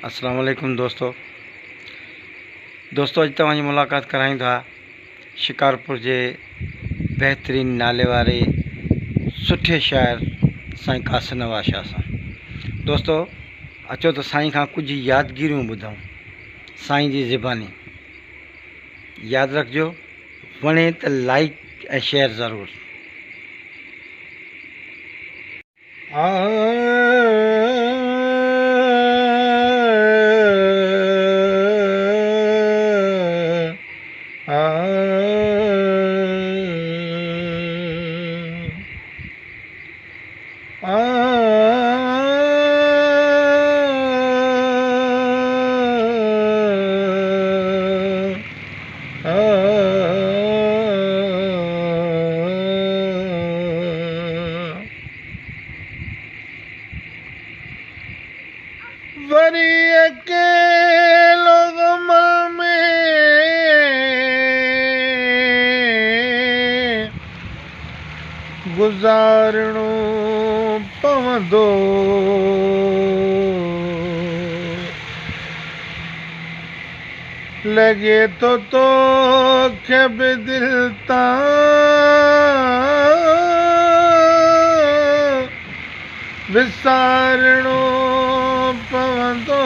अस्सलाम वालेकुम दोस्तों अज तव्हांजी मुलाक़ात करायूं था शिकारपुर के बेहतरीन नाले वाले सुठे शायर साईं कासिम नवाज़ शाह सां। दोस्तों अचो तो साईं खां कुछ यादगिरियूं ॿुधूं साईं जी ज़बानी। याद रखिजो, वणे तो लाइक ए शेयर ज़रूर। वरी अकेलो ग़म में गुज़ारणो पवंदो। लॻे तो तोखे बि दिल तां विसारणो पवंदो।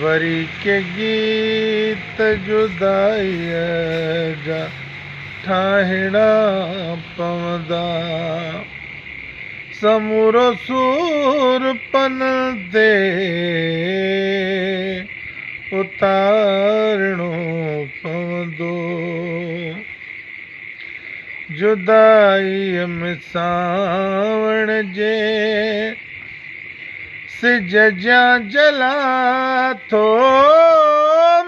वरी के गीत जुदाईअ जा ठाहिणा पवंदा। समूरो सूर पन ते उतारणो पवंदो। जुदाईअ में सावण जे सिज जा जला थो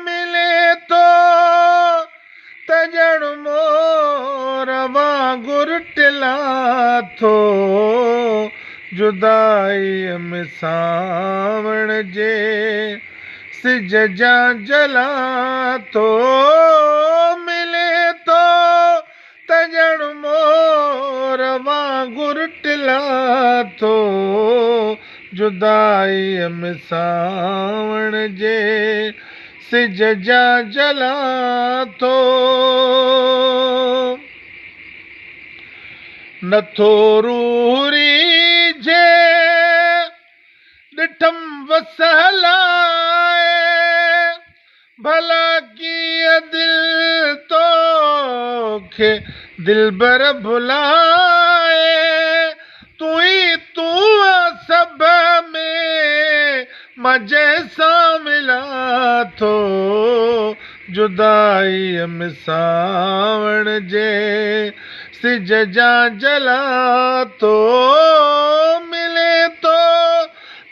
मिले तो त ॼण मोर वांगुर टिला थो। जुदाईअ में सावण जे सिज जा जला थो मिले तो त ॼण मोर वांगुर टिला थो। जुदाईअ में सावण जे सिज जा जला थो। नथो रूह रीझे ॾिठम वसलाए भला कीअं दिल तोखे दिलबर भुलाए। तू ही तू सब में मां जैसां मिला थो। जुदाईअ में सावण जे सिज जा जला थो मिले तो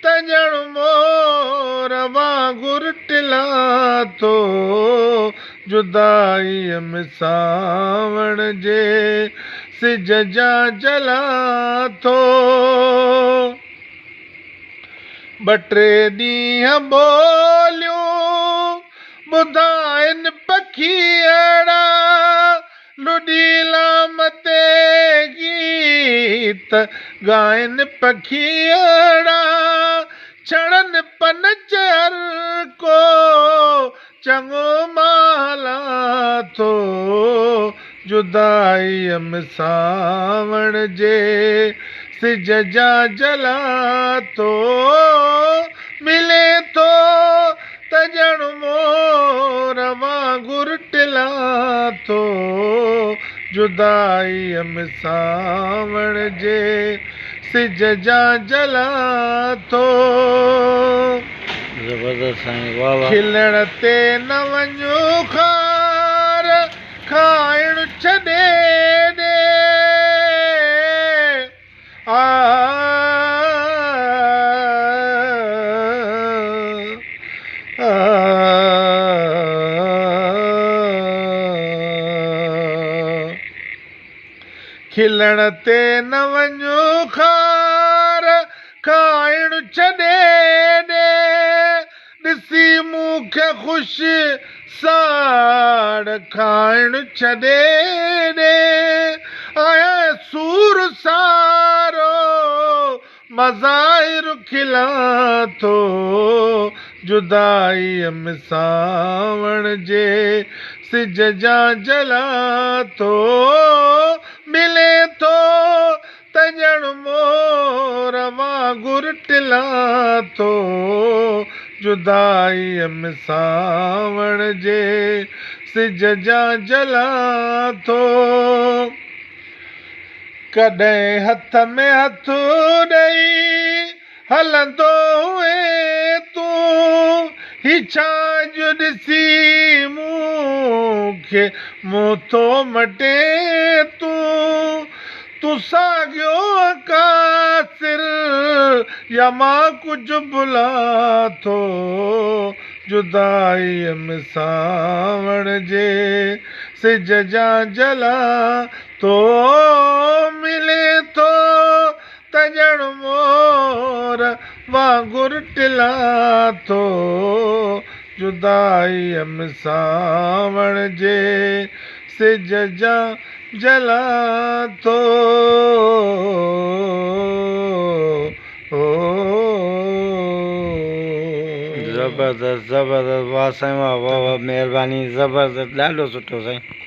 त ॼण मोर वांगुर टिला थो। जुदाईअ में सावण जे सिज जा जला थो। ॿ टे ॾींहं ॿोलियूं ॿुधाइनि पखियड़ा लुॾीलाम ते गीत ॻाइनि पखियड़ा। छड़नि पन चर को चङो माला थो। जुदाईअ में सावण जे सिज जा जला थो मिले तो त ॼण मोर वांगुर टिला थो। जुदाईअ में सावण जे सिज जा जला थो। ज़बरदस्त साईं, वाह वाह। खिलण ते न वञो खार खाइण छॾे ॾे। खिलण ते न वञो खार खाइण छॾे ॾे। ॾिसी मूंखे ख़ुशि साड़ खाइण छॾे ॾे। आया सूर सारो मज़ाहिर खिलां थो जुदाईअ में सावण जे सिज जा जलां थो मिले थो त ॼण मोर वांगुरु टिलां थो जुदाईअ में सावण जे सिज जा जलां थो कॾहिं हथ में हथ ॾेई हलंदो हुए तूं ही छांजु ॾिसी मूंखे मुंहुं थो मटे तूं साॻियो कासिर या मां कुझु भुलां थो जुदाईअ में सावण जे सिज जा जलां थो मिले थो त ॼण मोर वांगुरु टिलां थो जुदाईअ में सावण जे सिज जा जलां थो ज़बरदस्त ज़बरदस्त वाह साईं वाह वाह वाह महिरबानी ज़बरदस्त ॾाढो सुठो साईं।